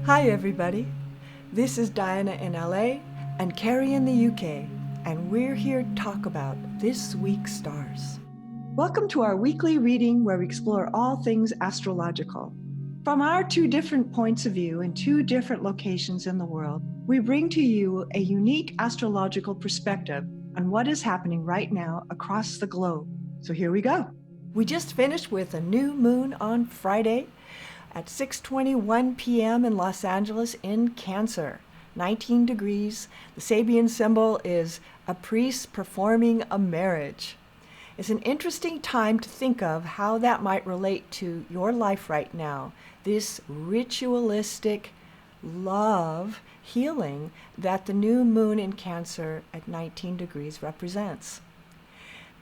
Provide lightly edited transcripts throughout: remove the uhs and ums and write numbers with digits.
Hi everybody, this is Diana in LA and Cary in the UK, and we're here to talk about this week's stars. Welcome to our weekly reading where we explore all things astrological. From our two different points of view in two different locations in the world, we bring to you a unique astrological perspective on what is happening right now across the globe. So here we go. We just finished with a new moon on Friday at 6:21 p.m. in Los Angeles in Cancer, 19 degrees. The Sabian symbol is a priest performing a marriage. It's an interesting time to think of how that might relate to your life right now, this ritualistic love healing that the new moon in Cancer at 19 degrees represents.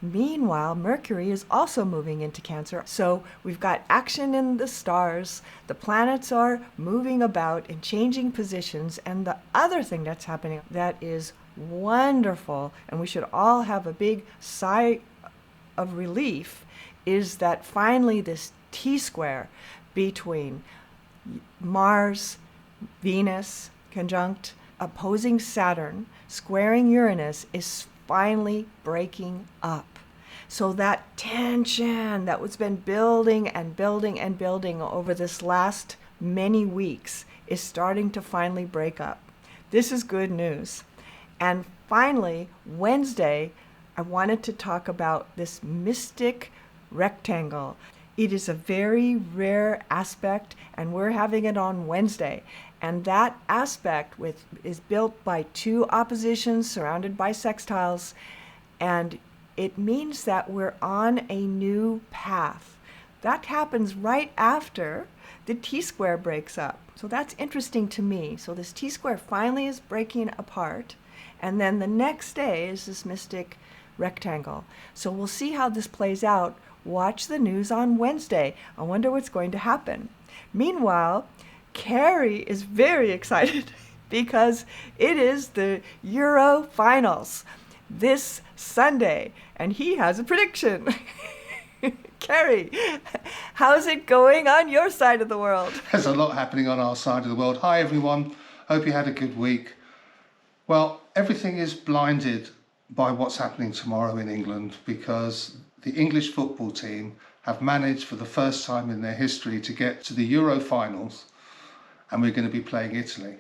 Meanwhile, Mercury is also moving into Cancer, so we've got action in the stars, the planets are moving about and changing positions, and the other thing that's happening that is wonderful, and we should all have a big sigh of relief, is that finally this T-square between Mars, Venus, conjunct opposing Saturn, squaring Uranus is finally breaking up. So that tension that was been building and building and building over this last many weeks is starting to finally break up. This is good news. And finally, Wednesday, I wanted to talk about this mystic rectangle. It is a very rare aspect, and we're having it on Wednesday. And that aspect is built by two oppositions surrounded by sextiles, and it means that we're on a new path. That happens right after the T-square breaks up. So that's interesting to me. So this T-square finally is breaking apart, and then the next day is this mystic rectangle. So we'll see how this plays out. Watch the news on Wednesday. I wonder what's going to happen. Meanwhile, Cary is very excited because it is the Euro finals this Sunday, and he has a prediction. Cary, how's it going on your side of the world? There's a lot happening on our side of the world. Hi everyone, hope you had a good week. Well, everything is blinded by what's happening tomorrow in England because the English football team have managed for the first time in their history to get to the Euro finals, and we're going to be playing Italy.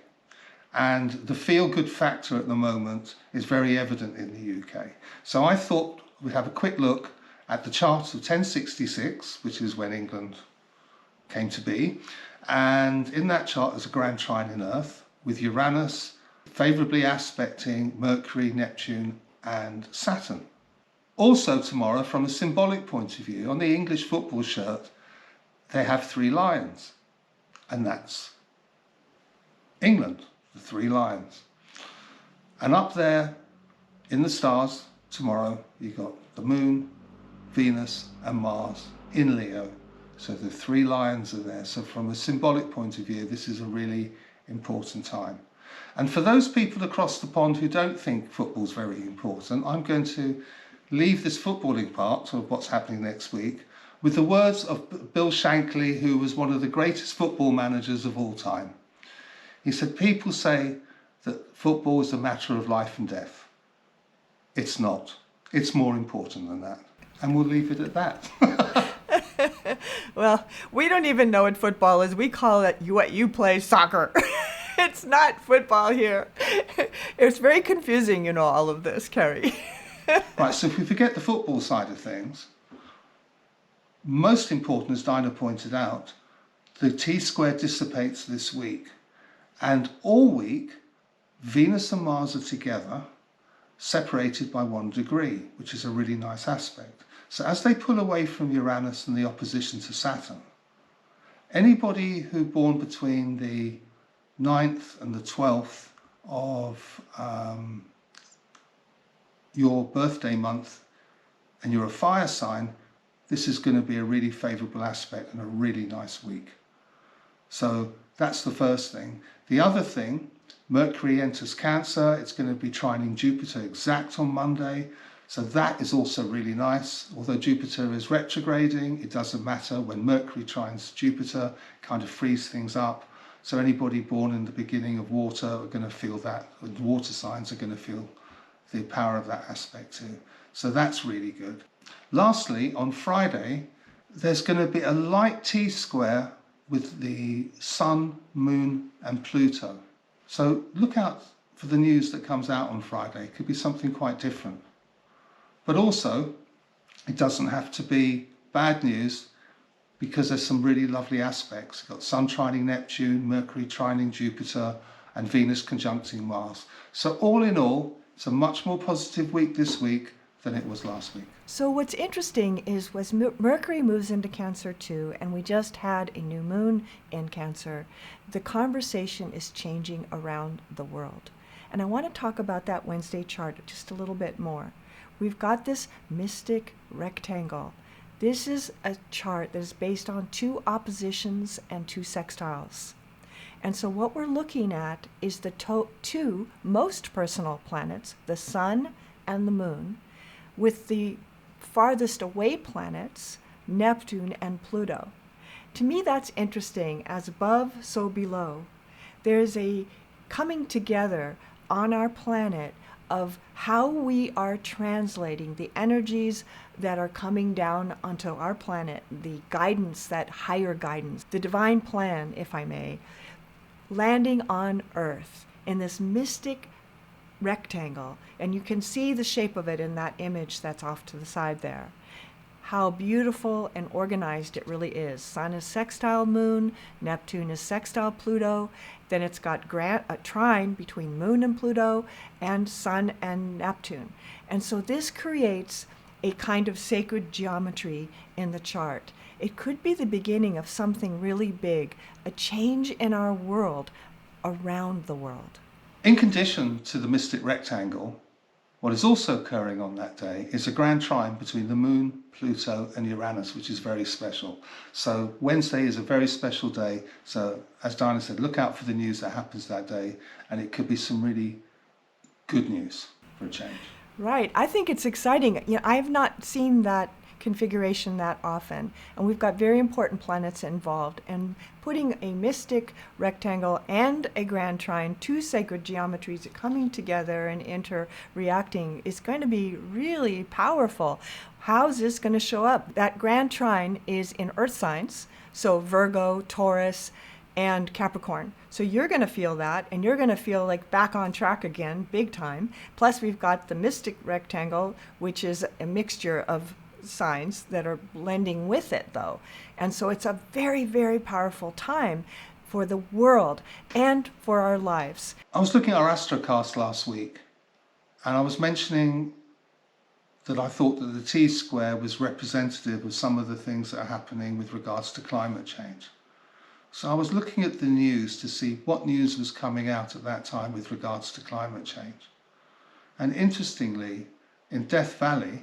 And the feel-good factor at the moment is very evident in the UK. So I thought we'd have a quick look at the chart of 1066, which is when England came to be. And in that chart is a grand trine in Earth with Uranus favourably aspecting Mercury, Neptune and Saturn. Also tomorrow, from a symbolic point of view, on the English football shirt, they have three lions, and that's England, the three lions. And up there in the stars tomorrow, you've got the moon, Venus and Mars in Leo. So the three lions are there. So from a symbolic point of view, this is a really important time. And for those people across the pond who don't think football's very important, I'm going to leave this footballing part of what's happening next week with the words of Bill Shankly, who was one of the greatest football managers of all time. He said, people say that football is a matter of life and death. It's not. It's more important than that. And we'll leave it at that. Well, we don't even know what football is. We call it what you play, soccer. It's not football here. It's very confusing, all of this, Cary. Right, so if we forget the football side of things, most important, as Dinah pointed out, the T-square dissipates this week. And all week, Venus and Mars are together, separated by 1 degree, which is a really nice aspect. So as they pull away from Uranus and the opposition to Saturn, anybody who born between the 9th and the 12th of your birthday month and you're a fire sign, this is going to be a really favourable aspect and a really nice week. So that's the first thing. The other thing, Mercury enters Cancer. It's going to be trining Jupiter exact on Monday. So that is also really nice. Although Jupiter is retrograding, it doesn't matter. When Mercury trines Jupiter, kind of frees things up. So anybody born in the beginning of water are going to feel that, and water signs are going to feel the power of that aspect too. So that's really good. Lastly, on Friday, there's going to be a light T-square with the Sun, Moon and Pluto. So look out for the news that comes out on Friday. It could be something quite different. But also, it doesn't have to be bad news, because there's some really lovely aspects. You've got Sun trining Neptune, Mercury trining Jupiter, and Venus conjuncting Mars. So all in all, it's a much more positive week this week than it was last week. So what's interesting is Mercury moves into Cancer too, and we just had a new moon in Cancer. The conversation is changing around the world. And I want to talk about that Wednesday chart just a little bit more. We've got this mystic rectangle. This is a chart that is based on 2 oppositions and 2 sextiles. And so what we're looking at is the 2 most personal planets, the Sun and the Moon, with the farthest away planets, Neptune and Pluto. To me, that's interesting. As above, so below. There's a coming together on our planet of how we are translating the energies that are coming down onto our planet, the guidance, that higher guidance, the divine plan, if I may, landing on Earth in this mystic rectangle. And you can see the shape of it in that image that's off to the side there. How beautiful and organized it really is. Sun is sextile Moon, Neptune is sextile Pluto, then it's got a trine between Moon and Pluto, and Sun and Neptune. And so this creates a kind of sacred geometry in the chart. It could be the beginning of something really big, a change in our world, around the world. In condition to the mystic rectangle, what is also occurring on that day is a grand trine between the Moon, Pluto and Uranus, which is very special. So Wednesday is a very special day. So as Diana said, look out for the news that happens that day, and it could be some really good news for a change. Right. I think it's exciting. I have not seen that configuration that often, and we've got very important planets involved, and putting a mystic rectangle and a grand trine, 2 sacred geometries coming together and interreacting, is going to be really powerful. How's this going to show up? That grand trine is in earth signs, so Virgo, Taurus, and Capricorn. So you're going to feel that, and you're going to feel like back on track again, big time. Plus we've got the mystic rectangle, which is a mixture of signs that are blending with it though. And so it's a very, very powerful time for the world and for our lives. I was looking at our Astrocast last week, and I was mentioning that I thought that the T-square was representative of some of the things that are happening with regards to climate change. So I was looking at the news to see what news was coming out at that time with regards to climate change. And interestingly, in Death Valley,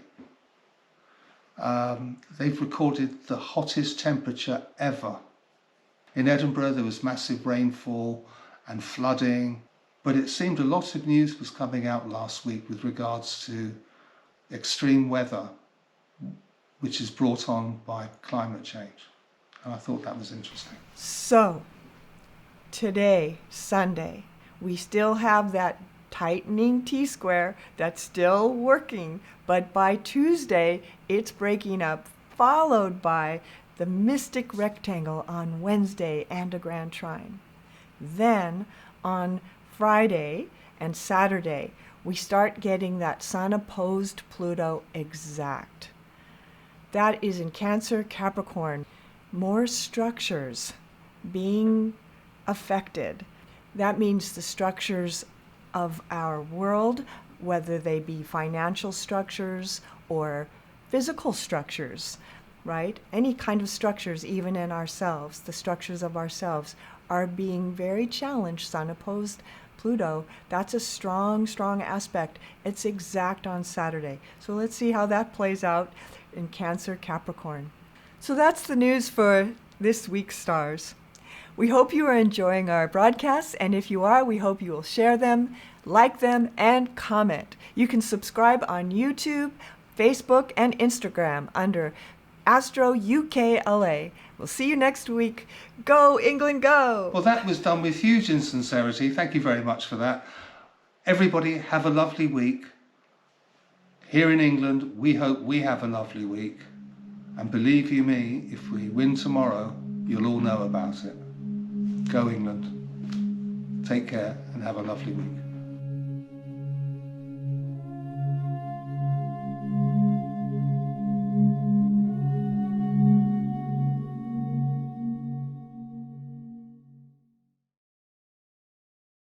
they've recorded the hottest temperature ever. In Edinburgh, there was massive rainfall and flooding, but it seemed a lot of news was coming out last week with regards to extreme weather, which is brought on by climate change. And I thought that was interesting. So, today, Sunday, we still have that tightening T-square that's still working, but by Tuesday, it's breaking up, followed by the mystic rectangle on Wednesday and a grand trine. Then, on Friday and Saturday, we start getting that Sun-opposed Pluto exact. That is in Cancer, Capricorn. More structures being affected. That means the structures of our world, whether they be financial structures or physical structures, right? Any kind of structures, even in ourselves, the structures of ourselves are being very challenged. Sun-opposed Pluto, that's a strong, strong aspect. It's exact on Saturday. So let's see how that plays out in Cancer, Capricorn. So that's the news for this week's stars. We hope you are enjoying our broadcasts, and if you are, we hope you will share them, like them, and comment. You can subscribe on YouTube, Facebook, and Instagram under Astro UKLA. We'll see you next week. Go, England, go! Well, that was done with huge insincerity. Thank you very much for that. Everybody, have a lovely week. Here in England, we hope we have a lovely week. And believe you me, if we win tomorrow, you'll all know about it. Go, England. Take care and have a lovely week.